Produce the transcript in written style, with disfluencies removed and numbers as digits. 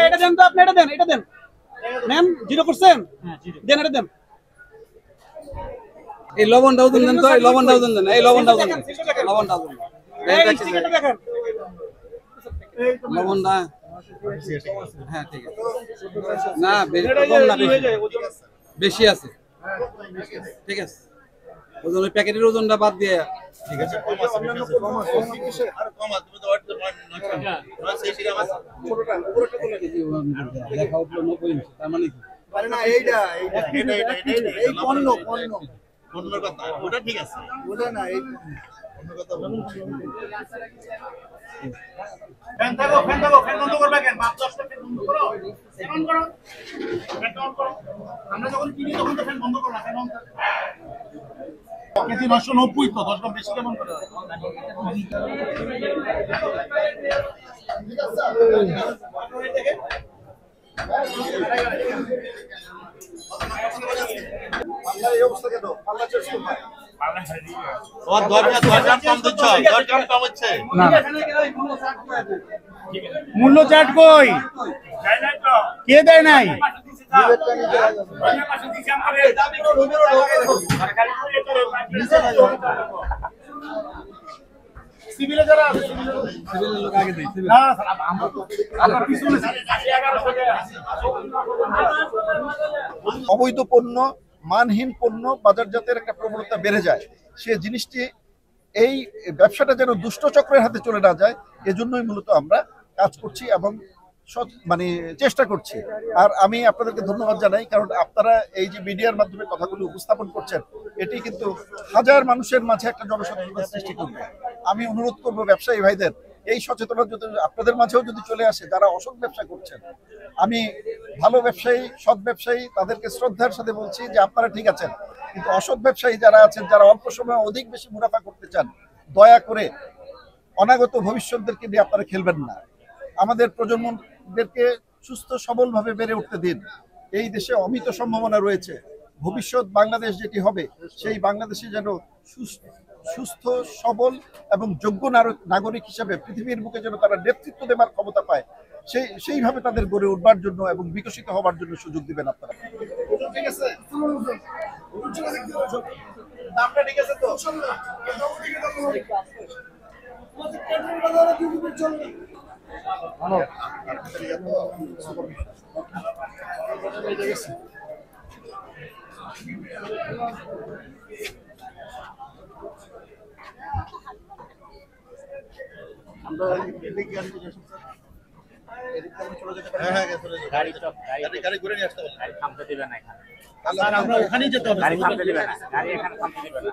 এটা দেন তো, আপনি এটা দেন, এটা দেন। নেন, জিরো করছেন? দেন, এটা দেন। এই লবণটাও দেন তো, এই লবণটাও দেন, এই লবণটাও দেন, লবণটাও দেন, এই স্টিকারটা দেখেন। লবণটা। হ্যাঁ ঠিক আছে। না কম না, বেশি আছে। ঠিক আছে, ওজন ওই প্যাকেটের ওজনটা বাদ দিয়ে। ঠিক আছে, লেখা উঠলো 90 ইঞ্চি, তার মানে কি? না এইটা এই পণ্য পণ্যের কথা ওটা ঠিক আছে, ওটা না এই পণ্যের কথা ফ্যান বন্ধ করবে কেন? 5-10টা ফ্যান বন্ধ করো, ফ্যান করো, ফ্যান অন করো। আমরা যখন কিনি তখন তো ফ্যান বন্ধ করো না, ফ্যান অন করো। কেজি 990 তো 10 গ্রাম বেশি কেমন করে? ঠিক আছে পাল্লা এই অবস্থা কেন? পাল্লা চেঞ্জ করবা। ও 10 গ্রাম কম দিচ্ছ, 10 গ্রাম কম হচ্ছে না। মূল্য চার্ট কই? কে দেয় নাই? সিভিলে যারা আছে, সিভিলের লোক আগে দেয়, সিভিল। না স্যার আমরা পিছনে অবৈধ পণ্য, মানহীন পণ্য বাজারজাতের একটা প্রবণতা বেড়ে যায়। সে জিনিসটি এই ব্যবসাটা যেন দুষ্ট চক্রের হাতে চলে না যায়, এজন্যই মূলত আমরা কাজ করছি এবং মানে চেষ্টা করছি। আর আমি আপনাদেরকে ধন্যবাদ জানাই, কারণ আপনারা এই যে মিডিয়ার মাধ্যমে কথাগুলো উপস্থাপন করছেন, এটি কিন্তু হাজার মানুষের মাঝে একটা জনসচেতনতা সৃষ্টি করবে। আমি অনুরোধ করব ব্যবসায়ী ভাইদের, এই সচেতনতা যদি আপনাদের মাঝেও যদি চলে আসে, যারা অসৎ ব্যবসা করছেন, আমি ভালো ব্যবসায়ী, সৎ ব্যবসায়ী তাদেরকে শ্রদ্ধার সাথে বলছি যে আপনারা ঠিক আছেন, কিন্তু অসৎ ব্যবসায়ী যারা আছেন, যারা অল্প সময়ে অধিক বেশি মুনাফা করতে চান, দয়া করে অনাগত ভবিষ্যৎদেরকে নিয়ে আপনারা খেলবেন না। আমাদের প্রজন্মদেরকে সুস্থ সবলভাবে বেড়ে উঠতে দিন। এই দেশে অমিত সম্ভাবনা রয়েছে। ভবিষ্যৎ বাংলাদেশ যেটি হবে, সেই বাংলাদেশে যেন সুস্থ সবল এবং যোগ্য নাগরিক হিসেবে পৃথিবীর বুকে যেন তারা নেতৃত্ব দেওয়ার ক্ষমতা পায়, সেইভাবে তাদের গড়ে উঠবার জন্য এবং বিকশিত হবার জন্য সুযোগ দিবেন আপনারা। ঠিক আছে, দামটা ঠিক আছে তো? গাড়ি ঘুরে নিয়ে আসতে হবে, গাড়ি থামতে দিবে না এখানে। আমরা ওখানেই যেতে হবে, গাড়ি থামতে দিবে না, গাড়ি এখানে থামতে দিবে না।